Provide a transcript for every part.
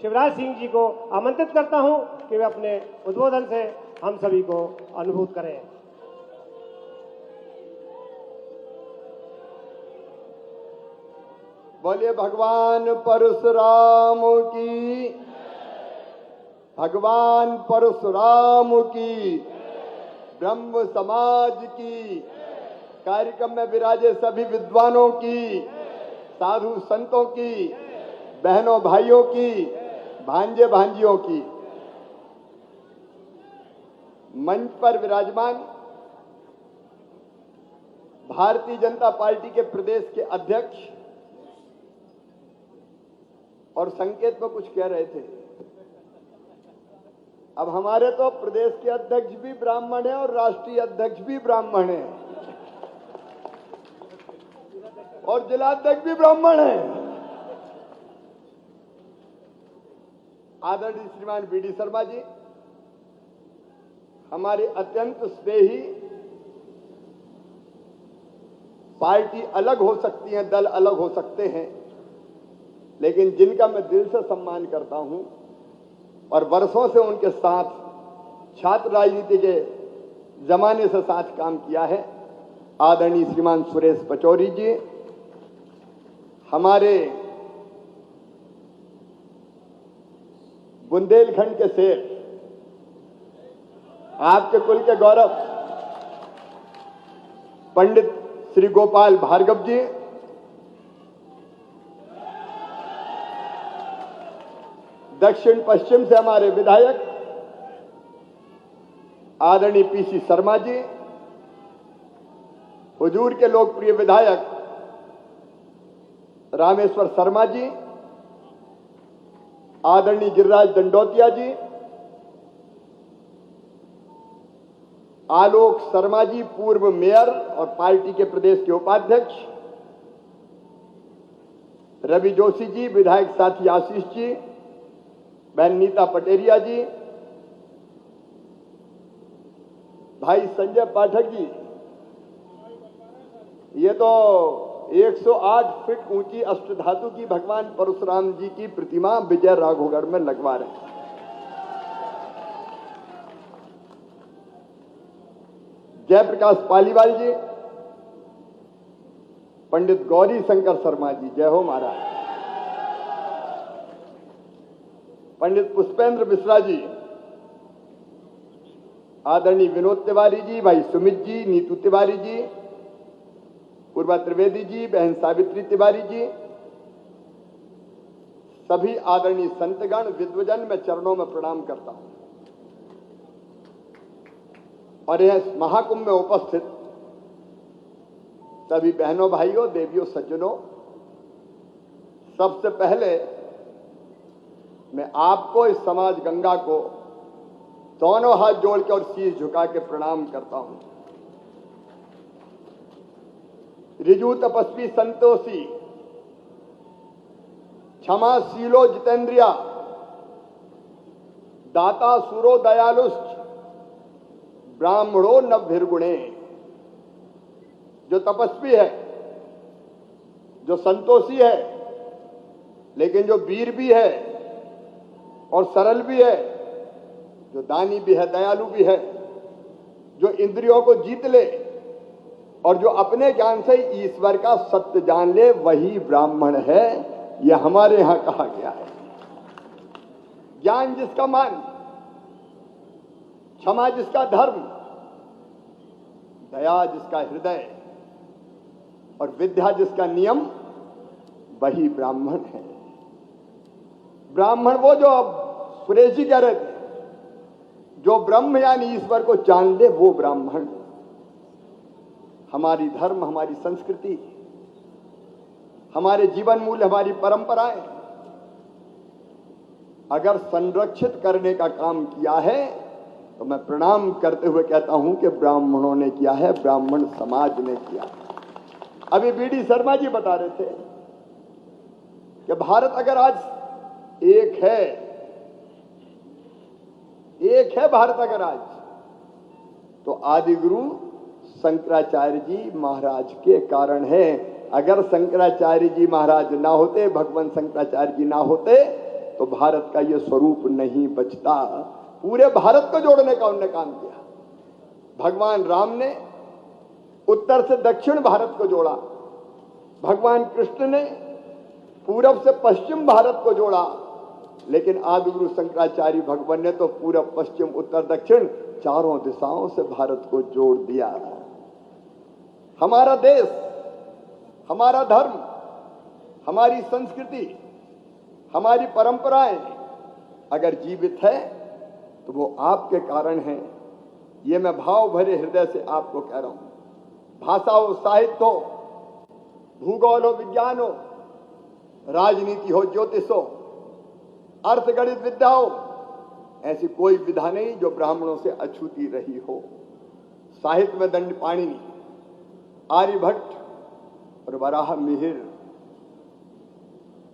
शिवराज सिंह जी को आमंत्रित करता हूं कि वे अपने उद्बोधन से हम सभी को अनुभूत करें। बोलिए भगवान परशुराम की, भगवान परशुराम की, ब्रह्म समाज की। कार्यक्रम में विराजे सभी विद्वानों की, साधु संतों की, बहनों भाइयों की, भांजे भांजियों की। मंच पर विराजमान भारतीय जनता पार्टी के प्रदेश के अध्यक्ष और संकेत में कुछ कह रहे थे। अब हमारे तो प्रदेश के अध्यक्ष भी ब्राह्मण हैं और राष्ट्रीय अध्यक्ष भी ब्राह्मण हैं और जिलाध्यक्ष भी ब्राह्मण हैं। आदरणीय श्रीमान बीडी शर्मा जी, हमारे अत्यंत स्नेही। पार्टी अलग हो सकती है, दल अलग हो सकते हैं, लेकिन जिनका मैं दिल से सम्मान करता हूं और वर्षों से उनके साथ छात्र राजनीति के जमाने से साथ काम किया है, आदरणीय श्रीमान सुरेश पचौरी जी, हमारे बुंदेलखंड के शेर, आपके कुल के गौरव पंडित श्री गोपाल भार्गव जी, दक्षिण पश्चिम से हमारे विधायक आदरणीय पीसी शर्मा जी, हुजूर के लोकप्रिय विधायक रामेश्वर शर्मा जी, आदरणीय गिरिराज दंडोतिया जी, आलोक शर्मा जी, पूर्व मेयर और पार्टी के प्रदेश के उपाध्यक्ष, रवि जोशी जी, विधायक साथी आशीष जी, बहन नीता पटेरिया जी, भाई संजय पाठक जी। ये तो 108 फीट ऊंची अष्टधातु की भगवान परशुराम जी की प्रतिमा विजय राघवगढ़ में लगवा रहे हैं। जयप्रकाश पालीवाल जी, पंडित गौरी शंकर शर्मा जी, जय हो महाराज, पंडित पुष्पेंद्र मिश्रा जी, आदरणीय विनोद तिवारी जी, भाई सुमित जी, नीतू तिवारी जी, पूर्वा त्रिवेदी जी, बहन सावित्री तिवारी जी, सभी आदरणीय संतगण विद्वजन में चरणों में प्रणाम करता हूं और यह महाकुंभ में उपस्थित सभी बहनों भाइयों देवियों सज्जनों, सबसे पहले मैं आपको, इस समाज गंगा को दोनों हाथ जोड़ के और शीश झुका के प्रणाम करता हूं। ऋजु तपस्वी संतोषी, क्षमाशीलो जितेंद्रिया, दाता सुरो दयालुश्च, ब्राह्मणो नवभिर्गुणे। जो तपस्वी है, जो संतोषी है, लेकिन जो वीर भी है और सरल भी है, जो दानी भी है, दयालु भी है, जो इंद्रियों को जीत ले और जो अपने ज्ञान से ईश्वर का सत्य जान ले, वही ब्राह्मण है। यह हमारे यहां कहा गया है। ज्ञान जिसका मान, क्षमा जिसका धर्म, दया जिसका हृदय और विद्या जिसका नियम, वही ब्राह्मण है। ब्राह्मण वो जो सुरेश जी कह रहे थे, जो ब्रह्म यानी ईश्वर को जान ले, वो ब्राह्मण। हमारी धर्म, हमारी संस्कृति, हमारे जीवन मूल्य, हमारी परंपराएं अगर संरक्षित करने का काम किया है, तो मैं प्रणाम करते हुए कहता हूं कि ब्राह्मणों ने किया है, ब्राह्मण समाज ने किया है। अभी बीडी शर्मा जी बता रहे थे कि भारत अगर आज एक है भारत अगर आज, तो आदि गुरु शंकराचार्य जी महाराज के कारण है। अगर शंकराचार्य जी महाराज ना होते, भगवान शंकराचार्य जी ना होते, तो भारत का ये स्वरूप नहीं बचता। पूरे भारत को जोड़ने का उन्होंने काम किया। भगवान राम ने उत्तर से दक्षिण भारत को जोड़ा, भगवान कृष्ण ने पूरब से पश्चिम भारत को जोड़ा, लेकिन आदिगुरु शंकराचार्य भगवान ने तो पूरब पश्चिम उत्तर दक्षिण चारों दिशाओं से भारत को जोड़ दिया। हमारा देश, हमारा धर्म, हमारी संस्कृति, हमारी परंपराएं अगर जीवित है तो वो आपके कारण है। ये मैं भाव भरे हृदय से आपको कह रहा हूं। भाषा हो, साहित्य हो, भूगोल हो, विज्ञान हो, राजनीति हो, ज्योतिष हो, अर्थ गणित विद्या हो, ऐसी कोई विधा नहीं जो ब्राह्मणों से अछूती रही हो। साहित्य में दंड पाणिनि, आर्यभट्ट और वराह मिहिर।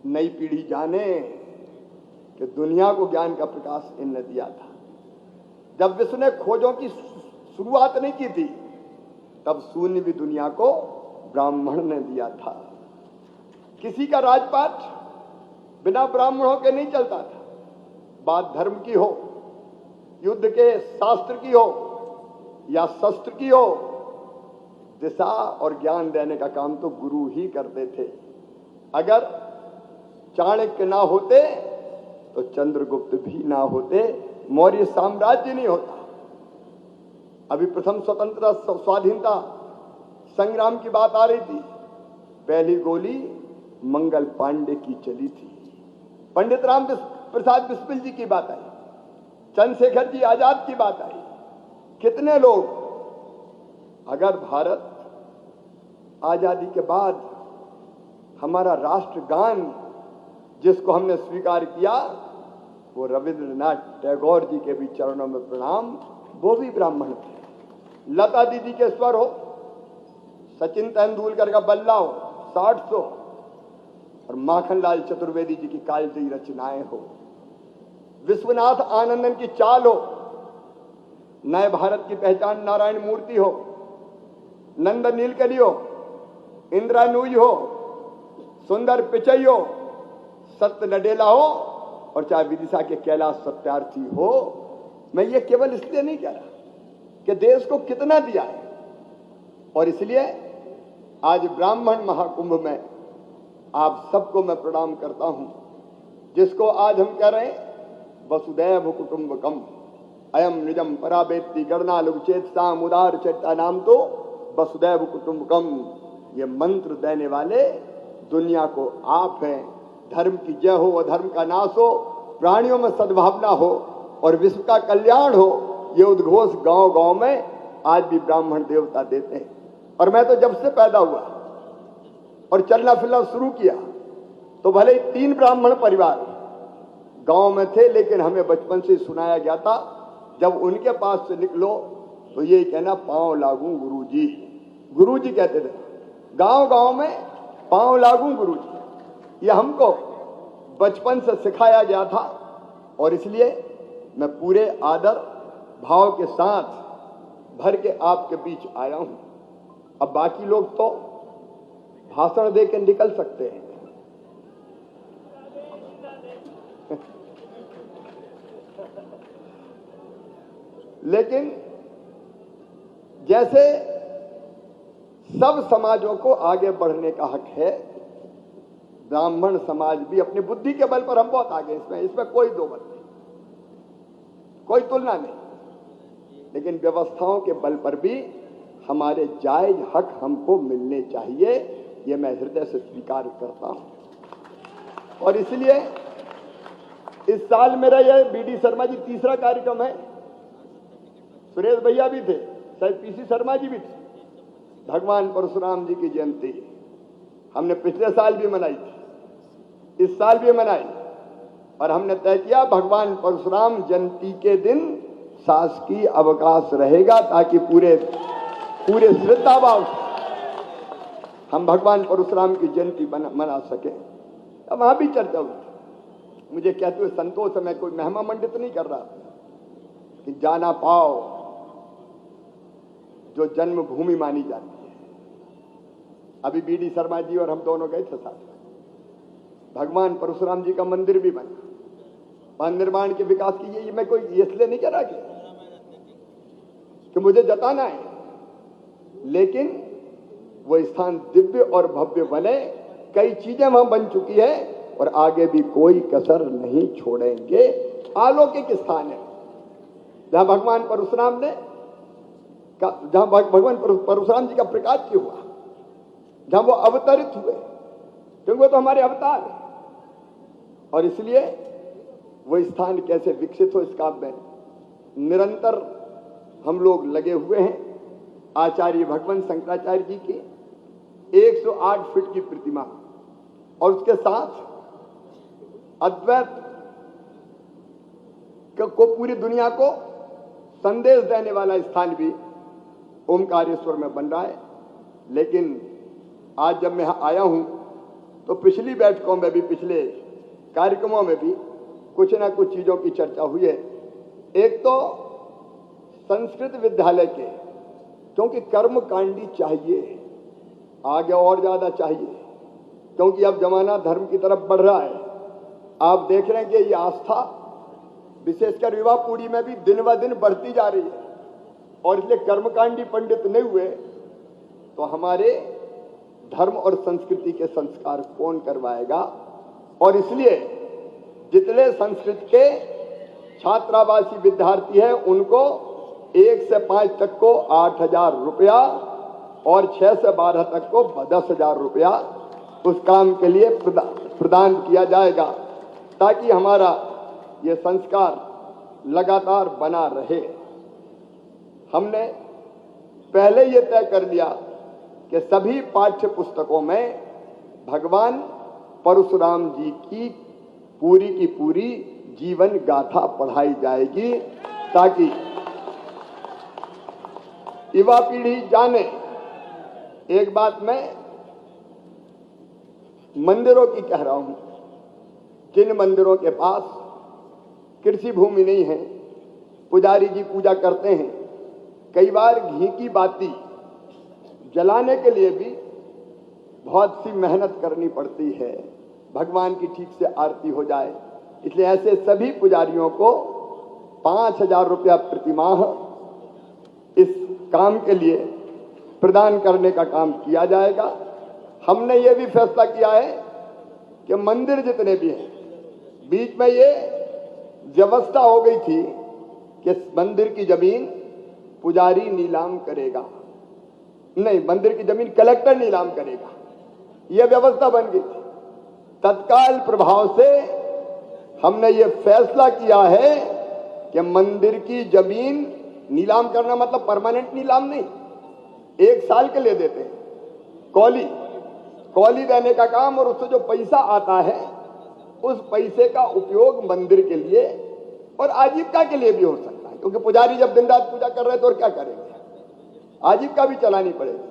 नई पीढ़ी जाने कि दुनिया को ज्ञान का प्रकाश इनने दिया था। जब विश्व ने खोजों की शुरुआत नहीं की थी, तब शून्य भी दुनिया को ब्राह्मण ने दिया था। किसी का राजपाट बिना ब्राह्मणों के नहीं चलता था। बात धर्म की हो, युद्ध के शास्त्र की हो या शस्त्र की हो, दिशा और ज्ञान देने का काम तो गुरु ही करते थे। अगर चाणक्य ना होते तो चंद्रगुप्त भी ना होते, मौर्य साम्राज्य नहीं होता। अभी प्रथम स्वतंत्रता स्वाधीनता संग्राम की बात आ रही थी। पहली गोली मंगल पांडे की चली थी, पंडित राम प्रसाद बिस्मिल जी की बात आई, चंद्रशेखर जी आजाद की बात आई। कितने लोग, अगर भारत आजादी के बाद हमारा राष्ट्रगान जिसको हमने स्वीकार किया, वो रविंद्रनाथ टैगोर जी के भी चरणों में प्रणाम, वो भी ब्राह्मण थे। लता दीदी के स्वर हो, सचिन तेंदुलकर का बल्ला हो, 600 और माखनलाल चतुर्वेदी जी की कालजयी रचनाएं हो, विश्वनाथ आनंदन की चाल हो, नए भारत की पहचान नारायण मूर्ति हो, नंदन नीलकणी हो, इंदिरा नूई हो, सुंदर पिचई हो, सत्य नडेला हो और चाहे विदिशा के कैलाश सत्यार्थी हो। मैं ये केवल इसलिए नहीं कह रहा कि देश को कितना दिया है, और इसलिए आज ब्राह्मण महाकुंभ में आप सबको मैं प्रणाम करता हूं, जिसको आज हम कह रहे हैं वसुदैव कुटुंबकम अयम निजम पराबेत्ति गणना लघुचेतसाम उदार चेता नाम तो वसुदैव कुटुंबकम। ये मंत्र देने वाले दुनिया को आप हैं। धर्म की जय हो, अधर्म का नाश हो, प्राणियों में सद्भावना हो और विश्व का कल्याण हो, ये उद्घोष गांव गांव में आज भी ब्राह्मण देवता देते हैं। और मैं तो जब से पैदा हुआ और चलना फिरना शुरू किया, तो भले ही 3 ब्राह्मण परिवार गांव में थे, लेकिन हमें बचपन से सुनाया गया था, जब उनके पास से निकलो तो यही कहना, पांव लागू गुरुजी। गुरुजी कहते थे गांव गांव में, पांव लागू गुरुजी। ये हमको बचपन से सिखाया गया था, और इसलिए मैं पूरे आदर भाव के साथ भर के आपके बीच आया हूं। अब बाकी लोग तो भाषण दे के निकल सकते हैं, लेकिन जैसे सब समाजों को आगे बढ़ने का हक है, ब्राह्मण समाज भी अपनी बुद्धि के बल पर हम बहुत आगे, इसमें कोई दो मत नहीं, कोई तुलना नहीं, लेकिन व्यवस्थाओं के बल पर भी हमारे जायज हक हमको मिलने चाहिए, ये मैं हृदय से स्वीकार करता हूं। और इसलिए इस साल मेरा यह बीडी शर्मा जी तीसरा कार्यक्रम है। सुरेश भैया भी थे, शायद पीसी शर्मा जी भी थे। भगवान परशुराम जी की जयंती हमने पिछले साल भी मनाई थी, इस साल भी मनाई, और हमने तय किया भगवान परशुराम जयंती के दिन शासकीय अवकाश रहेगा, ताकि पूरे श्रद्धा भाव हम भगवान परशुराम की जयंती मना सके। अब वहां भी चर्चा हुई। मुझे कहते हुए संतोष है, मैं कोई महिमा मंडित नहीं कर रहा कि जाना पाओ जो जन्मभूमि मानी जाती है। अभी बीडी शर्मा जी और हम दोनों गए थे साथ, भगवान परशुराम जी का मंदिर भी बना, बांध निर्माण के विकास की ये मैं कोई इसलिए नहीं कह रहा कि मुझे जताना है, लेकिन वो स्थान दिव्य और भव्य बने। कई चीजें वहां बन चुकी है और आगे भी कोई कसर नहीं छोड़ेंगे। अलौकिक स्थान है जहां भगवान परशुराम ने जहां भगवान परशुराम जी का प्रकाश हुआ, जहां वो अवतरित हुए, क्योंकि वो तो हमारे अवतार है। और इसलिए वो स्थान कैसे विकसित हो इस काम में निरंतर हम लोग लगे हुए हैं। आचार्य भगवान शंकराचार्य जी की 108 फीट की प्रतिमा और उसके साथ अद्वैत को पूरी दुनिया को संदेश देने वाला स्थान भी ओमकारेश्वर में बन रहा है। लेकिन आज जब मैं आया हूं तो पिछली बैठकों में भी, पिछले कार्यक्रमों में भी कुछ ना कुछ चीजों की चर्चा हुई है। एक तो संस्कृत विद्यालय के, क्योंकि कर्मकांडी चाहिए, आगे और ज्यादा चाहिए, क्योंकि अब जमाना धर्म की तरफ बढ़ रहा है। आप देख रहे हैं कि ये आस्था विशेषकर युवा पीढ़ी में भी दिन ब दिन बढ़ती जा रही है, और इसलिए कर्मकांडी पंडित नहीं हुए तो हमारे धर्म और संस्कृति के संस्कार कौन करवाएगा। और इसलिए जितने संस्कृत के छात्रावासी विद्यार्थी हैं उनको 1 से 5 तक को 8,000 रुपया और 6 से 12 तक को 10,000 रुपया उस काम के लिए प्रदान किया जाएगा, ताकि हमारा ये संस्कार लगातार बना रहे। हमने पहले ये तय कर लिया कि सभी पाठ्य पुस्तकों में भगवान परशुराम जी की पूरी जीवन गाथा पढ़ाई जाएगी, ताकि युवा पीढ़ी जाने। एक बात मैं मंदिरों की कह रहा हूं, जिन मंदिरों के पास कृषि भूमि नहीं है, पुजारी जी पूजा करते हैं, कई बार घी की बाती जलाने के लिए भी बहुत सी मेहनत करनी पड़ती है, भगवान की ठीक से आरती हो जाए। इसलिए ऐसे सभी पुजारियों को 5,000 रुपया प्रतिमाह इस काम के लिए प्रदान करने का काम किया जाएगा। हमने ये भी फैसला किया है कि मंदिर जितने भी हैं, बीच में ये व्यवस्था हो गई थी कि मंदिर की जमीन पुजारी नीलाम करेगा, नहीं, मंदिर की जमीन कलेक्टर नीलाम करेगा, यह व्यवस्था बन गई थी। तत्काल प्रभाव से हमने ये फैसला किया है कि मंदिर की जमीन नीलाम करना मतलब परमानेंट नीलाम नहीं, 1 साल के लिए देते हैं। कौली देने का काम, और उससे जो पैसा आता है उस पैसे का उपयोग मंदिर के लिए और आजीविका के लिए भी हो सकता है, क्योंकि पुजारी जब दिन रात पूजा कर रहे हैं तो और क्या करेंगे, आजीविका भी चलानी पड़ेगी।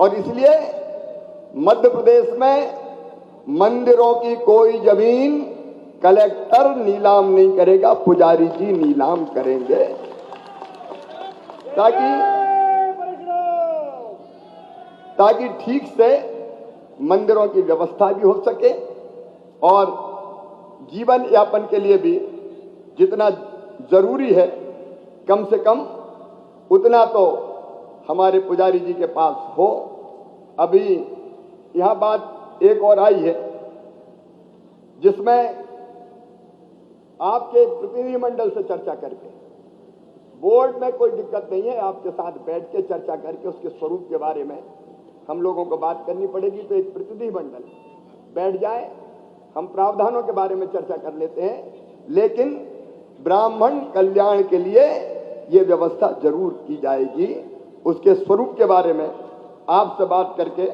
और इसलिए मध्य प्रदेश में मंदिरों की कोई जमीन कलेक्टर नीलाम नहीं करेगा, पुजारी जी नीलाम करेंगे, ताकि ठीक से मंदिरों की व्यवस्था भी हो सके और जीवन यापन के लिए भी जितना जरूरी है कम से कम उतना तो हमारे पुजारी जी के पास हो। अभी यहां बात एक और आई है जिसमें आपके प्रतिनिधिमंडल से चर्चा करके, बोर्ड में कोई दिक्कत नहीं है, आपके साथ बैठ के चर्चा करके उसके स्वरूप के बारे में हम लोगों को बात करनी पड़ेगी। तो एक प्रतिनिधिमंडल बैठ जाए, हम प्रावधानों के बारे में चर्चा कर लेते हैं, लेकिन ब्राह्मण कल्याण के लिए यह व्यवस्था जरूर की जाएगी। उसके स्वरूप के बारे में आपसे बात करके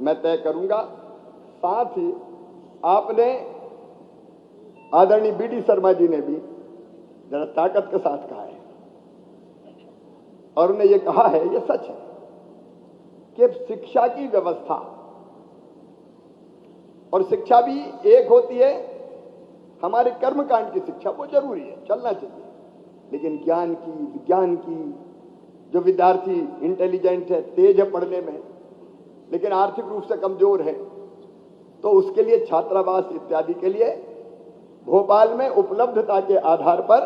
मैं तय करूंगा। साथ ही आपने आदरणीय बीडी शर्मा जी ने भी जरा ताकत के साथ कहा है, और उन्हें यह कहा है, यह सच है कि शिक्षा की व्यवस्था, और शिक्षा भी एक होती है हमारे कर्मकांड की शिक्षा, वो जरूरी है, चलना चाहिए, लेकिन ज्ञान की, विज्ञान की, जो विद्यार्थी इंटेलिजेंट है, तेज है पढ़ने में, लेकिन आर्थिक रूप से कमजोर है, तो उसके लिए छात्रावास इत्यादि के लिए भोपाल में उपलब्धता के आधार पर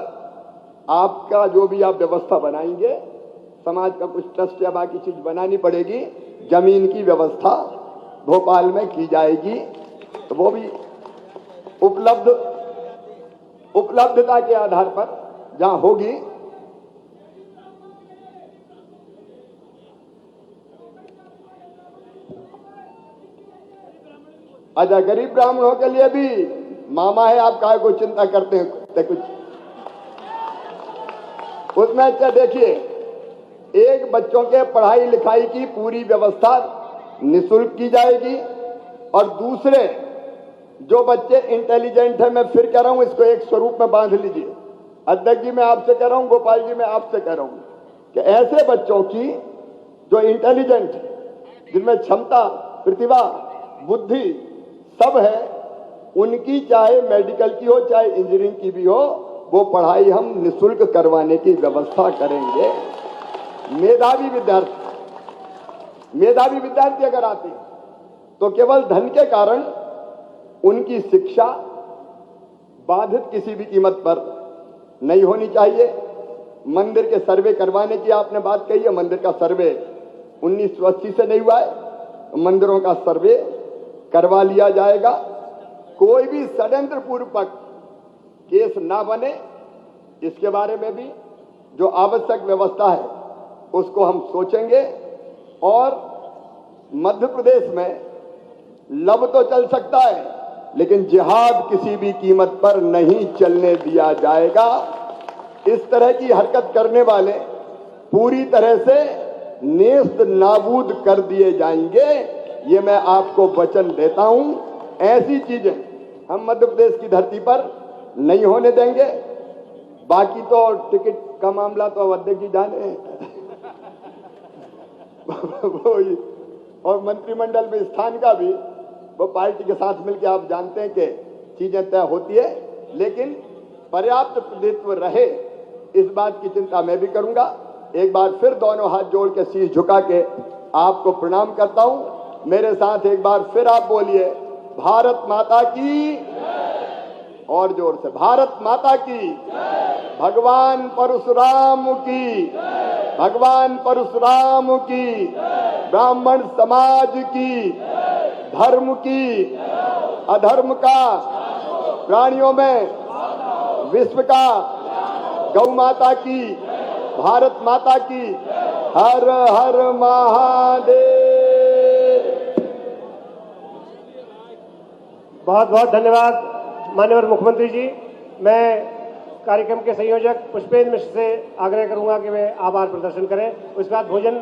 आपका जो भी आप व्यवस्था बनाएंगे, समाज का कुछ ट्रस्ट या बाकी चीज बनानी पड़ेगी, जमीन की व्यवस्था भोपाल में की जाएगी, तो वो भी उपलब्धता के आधार पर जहां होगी। अच्छा, गरीब ब्राह्मणों के लिए भी मामा है, आप काहे को चिंता करते हैं कुछ उसमें। अच्छा देखिए, एक बच्चों के पढ़ाई लिखाई की पूरी व्यवस्था निःशुल्क की जाएगी, और दूसरे जो बच्चे इंटेलिजेंट है, मैं फिर कह रहा हूं, इसको एक स्वरूप में बांध लीजिए। अध्यक्ष जी मैं आपसे कह रहा हूं, गोपाल जी मैं आपसे कह रहा हूं कि ऐसे बच्चों की जो इंटेलिजेंट, जिनमें क्षमता, प्रतिभा, बुद्धि सब है, उनकी चाहे मेडिकल की हो चाहे इंजीनियरिंग की भी हो, वो पढ़ाई हम निःशुल्क करवाने की व्यवस्था करेंगे। मेधावी विद्यार्थी अगर आते हैं तो केवल धन के कारण उनकी शिक्षा बाधित किसी भी कीमत पर नहीं होनी चाहिए। मंदिर के सर्वे करवाने की आपने बात कही है, मंदिर का सर्वे 1980 से नहीं हुआ है, मंदिरों का सर्वे करवा लिया जाएगा। कोई भी षड्यंत्र पूर्वक केस ना बने, इसके बारे में भी जो आवश्यक व्यवस्था है उसको हम सोचेंगे। और मध्य प्रदेश में लब तो चल सकता है, लेकिन जिहाद किसी भी कीमत पर नहीं चलने दिया जाएगा। इस तरह की हरकत करने वाले पूरी तरह से नेस्त नाबूद कर दिए जाएंगे, ये मैं आपको वचन देता हूं। ऐसी चीजें हम मध्य प्रदेश की धरती पर नहीं होने देंगे। बाकी तो टिकट का मामला तो अध्यक्ष जी जाने और मंत्रिमंडल में स्थान का भी वो पार्टी के साथ मिलकर आप जानते हैं कि चीजें तय होती है, लेकिन पर्याप्त प्रतिनिधित्व रहे इस बात की चिंता मैं भी करूंगा। एक बार फिर दोनों हाथ जोड़ के शीश झुका के आपको प्रणाम करता हूं। मेरे साथ एक बार फिर आप बोलिए, भारत माता की, और जोर से, भारत माता की, भगवान परशुराम की, भगवान परशुराम की, ब्राह्मण समाज की, धर्म की, अधर्म का, प्राणियों में विश्व का, गौ माता की, भारत माता की, हर हर महादेव। बहुत बहुत धन्यवाद माननीय मुख्यमंत्री जी। मैं कार्यक्रम के संयोजक पुष्पेंद्र मिश्र से आग्रह करूंगा कि वे आभार प्रदर्शन करें। उसके बाद भोजन